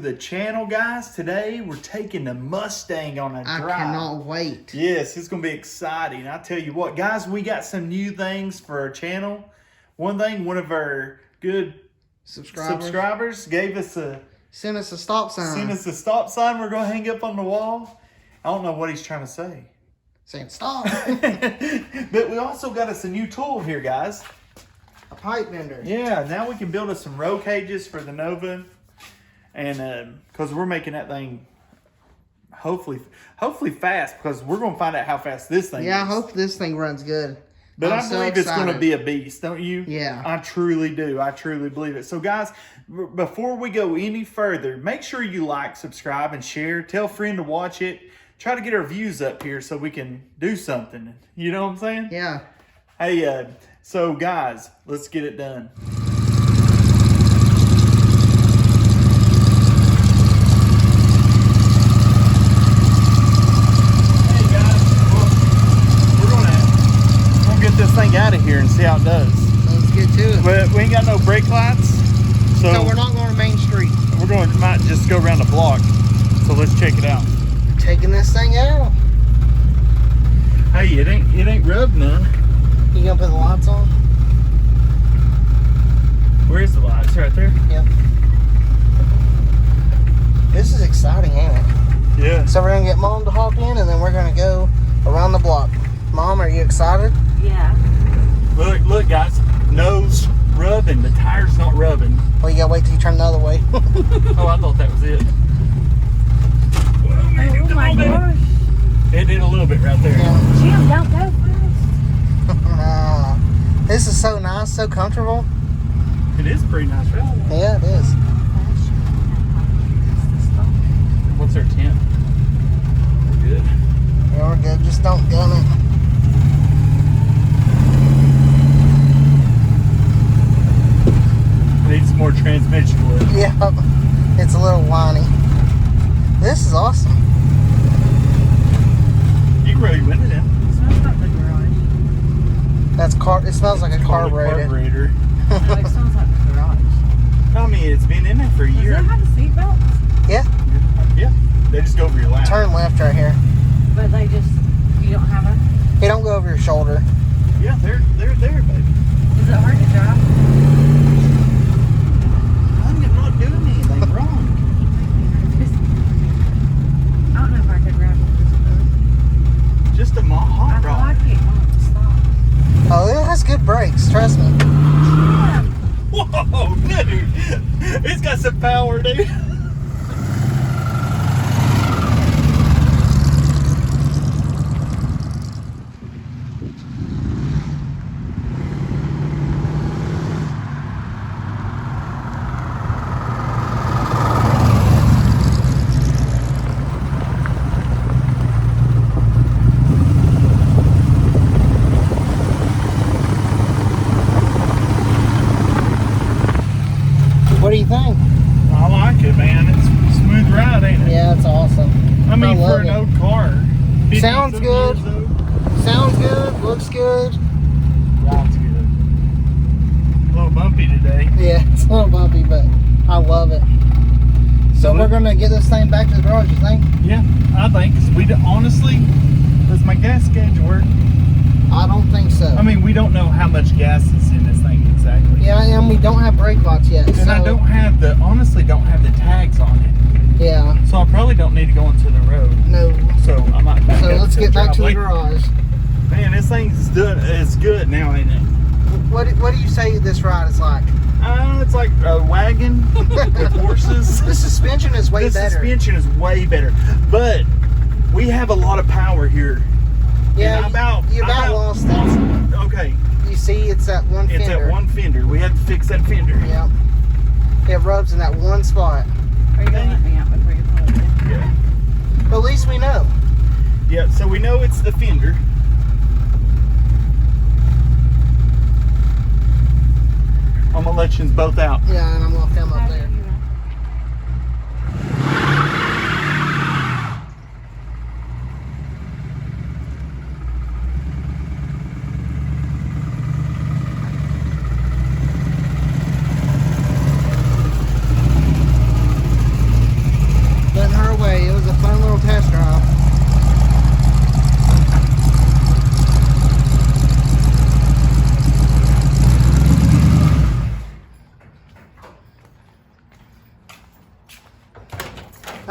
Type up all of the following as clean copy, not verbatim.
the channel, guys. Today we're taking the Mustang on a drive. I cannot wait. Yes, it's going to be exciting. I tell you what, guys, we got some new things for our channel. One thing, one of our good subscribers gave us sent us a stop sign. Sent us a stop sign we're going to hang up on the wall. I don't know what he's trying to say. Saying stop. But we also got us a new tool here, guys. A pipe bender. Yeah, now we can build us some roll cages for the Nova. And because we're making that thing hopefully fast, because we're going to find out how fast this thing is. Yeah, I hope this thing runs good. But I believe it's going to be a beast, don't you? Yeah. I truly do. I truly believe it. So, guys, before we go any further, make sure you like, subscribe, and share. Tell a friend to watch it. Try to get our views up here so we can do something. You know what I'm saying? Yeah. Hey, so, guys, let's get it done. This thing out of here and see how it does. Let's get to it. But we ain't got no brake lights, so we're not going to Main Street. We're going to might just go around the block. So let's check it out. Taking this thing out. Hey, it ain't rubbed none. You gonna put the lights on? Where's the lights? Right there. Yep. This is exciting, ain't it? Yeah. So we're gonna get Mom to hop in, and then we're gonna go around the block. Mom, are you excited? Yeah. Look, guys. Nose rubbing. The tire's not rubbing. Well, you gotta wait till you turn the other way. Oh, I thought that was it. Oh my gosh. It did a little bit right there. Yeah. Jim, don't go fast. This is so nice, so comfortable. It is pretty nice, right? Yeah, it is. What's our tent? We're good. Yeah, we're good. Just don't gun it. Needs more transmission fluid. Yeah, it's a little whiny. This is awesome. You can roll your window down. It smells like the garage. That's it smells like a carburetor. No, it smells like the garage. I mean, it's been in there for a year. Does it have a seatbelt? Yeah. Yeah. They just go over your lap. Turn left right here. But you don't have a... They don't go over your shoulder. Yeah, they're there, baby. Is it hard to drive? I'm not doing anything wrong. I don't know if I could drive with this. Just a hot I rod. like it when it stops. Oh, it has good brakes. Trust me. Whoa, dude. It's got some power, dude. What do you think? I like it, man. It's a smooth ride, ain't it? Yeah, it's awesome. I mean, love for an it. old car. Sounds 50 good. years old. Sounds good. Looks good. Ride's good. A little bumpy today. Yeah, it's a little bumpy, but I love it. So we're gonna get this thing back to the garage, you think? Yeah, I think. 'Cause honestly, does my gas gauge work? I don't think so. I mean, we don't know how much gas is in this thing exactly. Yeah, and we don't have brake lights yet. And so, I honestly don't have the tags on it. Yeah. So I probably don't need to go into the road. No. So I might back So up let's get back to the driveway. garage. Man, this thing's it's good now, ain't it? What do you say this ride is like? It's like a wagon with horses. The suspension is way The better. suspension is way better. But we have a lot of power here. Yeah, And you about lost it. Okay. You see, it's that one fender. It's that one fender. We have to fix that fender. Yeah. It rubs in that one spot. Are you going to let me out before you pull it in? Yeah. But at least we know. Yeah, so we know it's the fender. I'm gonna let you both out. Yeah, and I'm gonna film up there.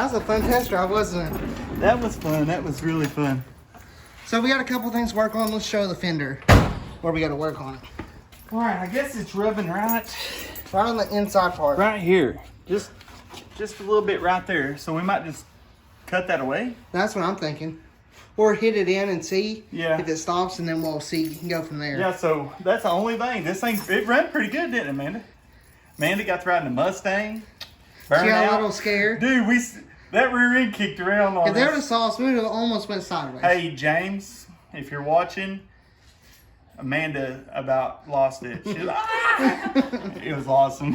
That was a fun test drive, wasn't it? That was fun. That was really fun. So we got a couple things to work on. Let's show the fender where we got to work on it. All right, I guess it's rubbing right Right on the inside part. right here. Just a little bit right there. So we might just cut that away. That's what I'm thinking. Or hit it in and see Yeah. if it stops, and then we'll see and go from there. Yeah, so that's the only thing. This thing, it ran pretty good, didn't it, Amanda? Amanda got to ride in a Mustang. She got Burnout. a little scared. Dude, that rear end kicked around on If they would have us. saw us move, it almost went sideways. Hey, James, if you're watching, Amanda about lost it. She was like, "Ah!" It was awesome.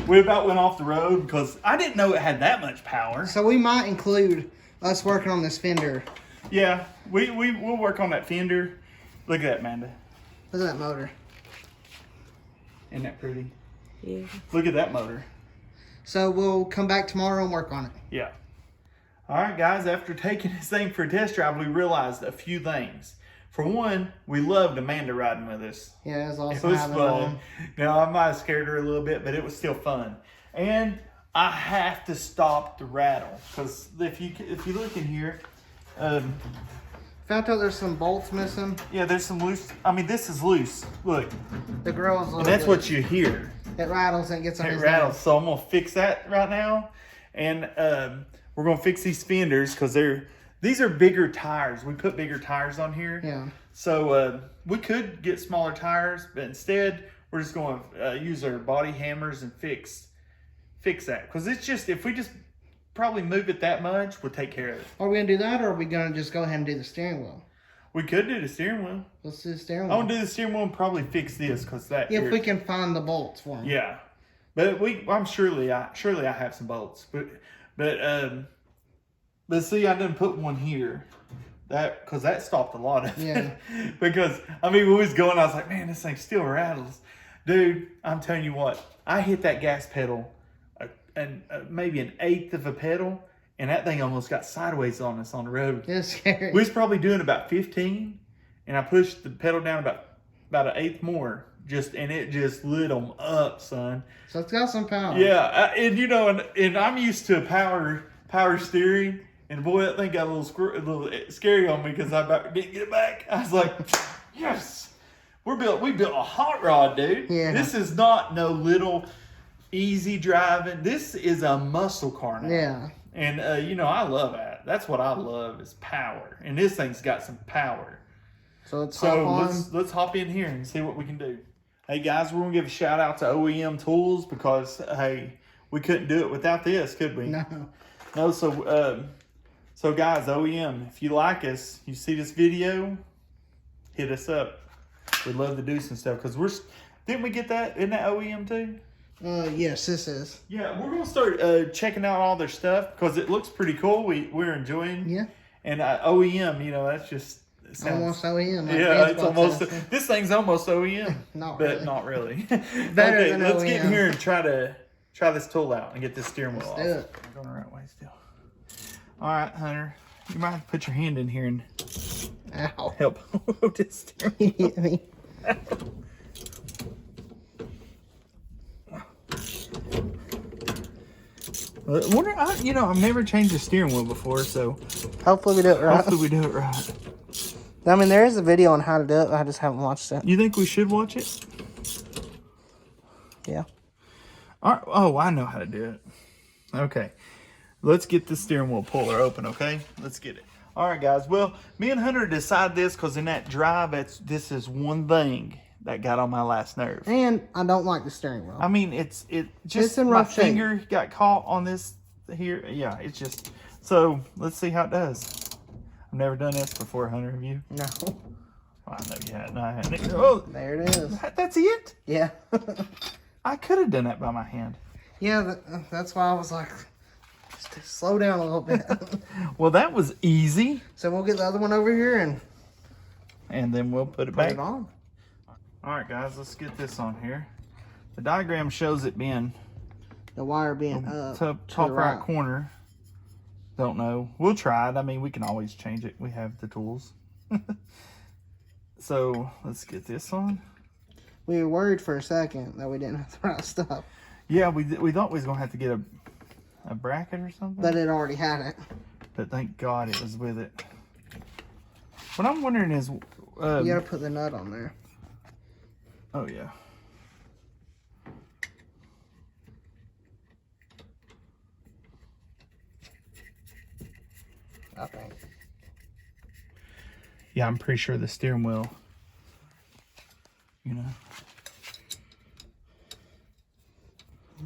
We about went off the road because I didn't know it had that much power. So we might include us working on this fender. Yeah, we'll work on that fender. Look at that, Amanda. Look at that motor. Isn't that pretty? Yeah. Look at that motor. So we'll come back tomorrow and work on it. Yeah. All right, guys, after taking this thing for a test drive, we realized a few things. For one, we loved Amanda riding with us. Yeah, it was awesome. It was having her fun. on. Now, I might have scared her a little bit, but it was still fun. And I have to stop the rattle because if you look in here, Found out there's some bolts missing. yeah, there's some loose. I mean, this is loose. Look, The grill's a little and that's bit- what you hear. It rattles and it gets on It his rattles. nerves. So I'm gonna fix that right now, and we're gonna fix these fenders because these are bigger tires. We put bigger tires on here. Yeah. So we could get smaller tires, but instead we're just going to use our body hammers and fix that. Because it's just, if we just probably move it that much, we'll take care of it. Are we going to do that, or are we going to just go ahead and do the steering wheel? We could do the steering wheel. Let's do the steering I'm wheel. going to do the steering wheel and probably fix this because that. If we can find the bolts for them. Yeah. But I'm surely I have some bolts. But see, I didn't put one here. Because that stopped a lot of it. Yeah. Because, I mean, when we was going, I was like, man, this thing still rattles. Dude, I'm telling you what, I hit that gas pedal maybe an eighth of a pedal, and that thing almost got sideways on us on the road. It's scary. We was probably doing about 15, and I pushed the pedal down about an eighth more, and it just lit them up, son. So it's got some power. Yeah, and I'm used to power steering. And boy, that thing got a little scary on me because I about didn't get it back. I was like, yes, we built a hot rod, dude. Yeah. This is not no little easy driving. This is a muscle car now. Yeah. And I love that. That's what I love is power. And this thing's got some power. So Let's hop in here and see what we can do. Hey guys, we're gonna give a shout out to OEM Tools because hey, we couldn't do it without this, could we? No. So guys, OEM, if you like us, you see this video, hit us up. We'd love to do some stuff because didn't we get that? Isn't that OEM too? Yes, this is. Yeah, we're gonna start checking out all their stuff because it looks pretty cool. We're enjoying. Yeah. And OEM, that's just Almost OEM. Like yeah, it's Xbox almost has. this thing's almost OEM, Not but really. not really. Better Okay, than let's get in OEM. here and try this tool out and get this steering wheel off. do it. We're going the right way still. All right, Hunter, you might have to put your hand in here and Ow. help hold this steering You hit me. I've never changed the steering wheel before, so Hopefully we do it right. hopefully we do it right. I mean, there is a video on how to do it. I just haven't watched it. You think we should watch it? Yeah. All right. Oh, I know how to do it. Okay. Let's get the steering wheel puller open, okay? Let's get it. All right, guys. Well, me and Hunter decided this because in that drive, this is one thing that got on my last nerve. And I don't like the steering wheel. I mean, it's just in my rough shape. finger got caught on this here. Yeah, it's just, so let's see how it does. I've never done this before, Hunter, have you? No. Well, I know you hadn't. I hadn't. Oh, There it is. that's it? Yeah. I could have done that by my hand. Yeah, that's why I was like, just slow down a little bit. Well, that was easy. So we'll get the other one over here and And then we'll put it put back. it on. All right, guys, let's get this on here. The diagram shows it being The wire being up to top the right corner. Don't know. We'll try it. I mean, we can always change it. We have the tools. So let's get this on. We were worried for a second that we didn't have the right stuff. Yeah, we thought we was gonna have to get a bracket or something. But it already had it. But thank God it was with it. What I'm wondering is, You gotta put the nut on there. oh yeah. I think. Yeah, I'm pretty sure the steering wheel, you know.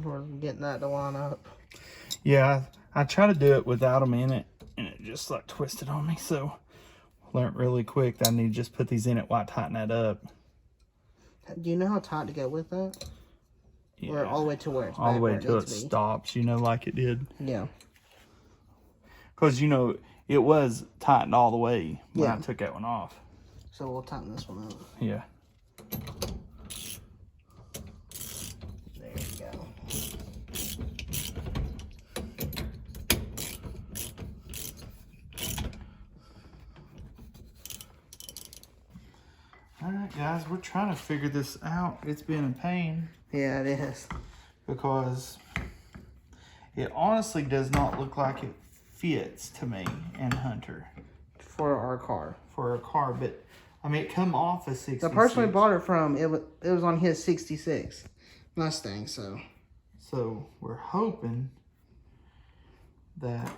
We're getting that to line up. Yeah, I try to do it without them in it, and it just like twisted on me. So I learned really quick that I need to just put these in it while I tighten that up. Do you know how tight to go with that? Yeah. Or all the way to where it's all the back way where till it needs to be? stops, you know, like it did. Yeah. Because, you know, it was tightened all the way when Yeah. I took that one off. So we'll tighten this one up. Yeah. There you go. All right, guys, we're trying to figure this out. It's been a pain Yeah, it is. because it honestly does not look like it fits to me and Hunter For our car. for a car. But, I mean, it come off a 66. The person we bought it from, it was on his 66 Mustang, so. So we're hoping that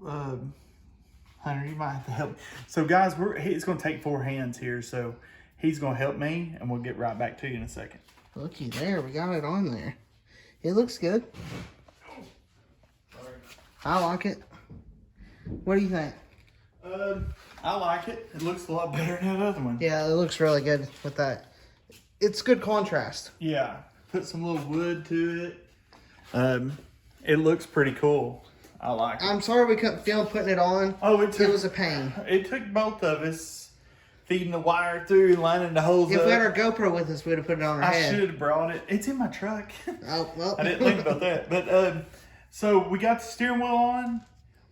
Hunter, you might have to help. So guys, it's going to take 4 hands here. So he's going to help me, and we'll get right back to you in a second. Looky there, we got it on there. It looks good. I like it. What do you think? I like it. It looks a lot better than that other one. Yeah, it looks really good with that. It's good contrast. Yeah, put some little wood to it. It looks pretty cool. I like it. I'm sorry we couldn't film putting it on. Oh, It was a pain. It took both of us feeding the wire through and lining the holes If up. we had our GoPro with us, we'd have put it on our I head. should have brought it. It's in my truck. Oh, well. I didn't think about that. But so we got the steering wheel on.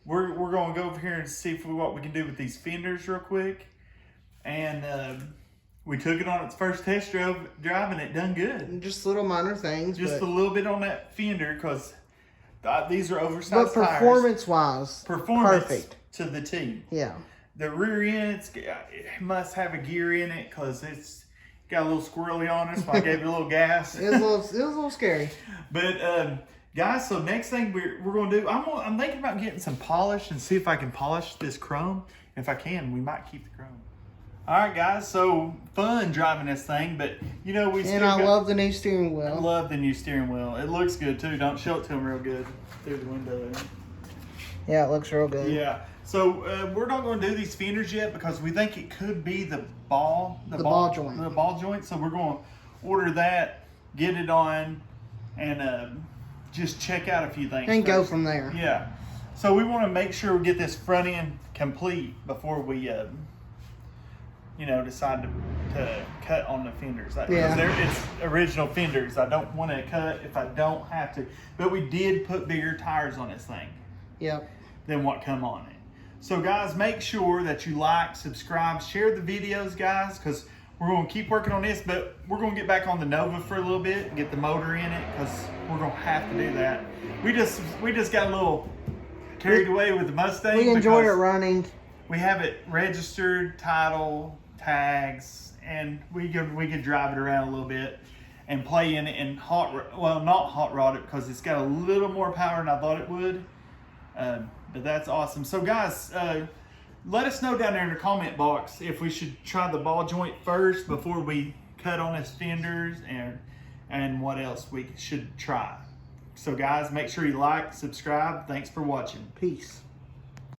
We're going to go over here and see what we can do with these fenders real quick. And we took it on its first test drive and it done good. Just little minor things. Just but, a little bit on that fender because these are oversized but tires. performance-wise, Performance perfect. to the T. Yeah. The rear end, it must have a gear in it because it's got a little squirrely on it, so I gave it a little gas. It was a little scary. But guys, so next thing we're going to do, I'm thinking about getting some polish and see if I can polish this chrome. If I can, we might keep the chrome. All right, guys, so fun driving this thing, but you know And I love the new steering I wheel. love the new steering wheel. It looks good too. Don't show it to them real good through the window there. Yeah, it looks real good. Yeah. So we're not going to do these fenders yet because we think it could be the ball joint. The ball joint. So we're going to order that, get it on, and just check out a few things. And go first. from there. Yeah. So we want to make sure we get this front end complete before we, decide to cut on the fenders. Yeah. It's original fenders. I don't want to cut if I don't have to. But we did put bigger tires on this thing. Yep. Than what come on it. So guys, make sure that you like, subscribe, share the videos, guys, because we're going to keep working on this, but we're going to get back on the Nova for a little bit and get the motor in it because we're going to have to do that. We just got a little carried away with the Mustang. We enjoyed it running. We have it registered, title, tags, and we could drive it around a little bit and play in it and not hot rod it because it's got a little more power than I thought it would. But that's awesome. So guys, let us know down there in the comment box if we should try the ball joint first before we cut on his fenders and what else we should try. So guys, make sure you like, subscribe. Thanks for watching. Peace.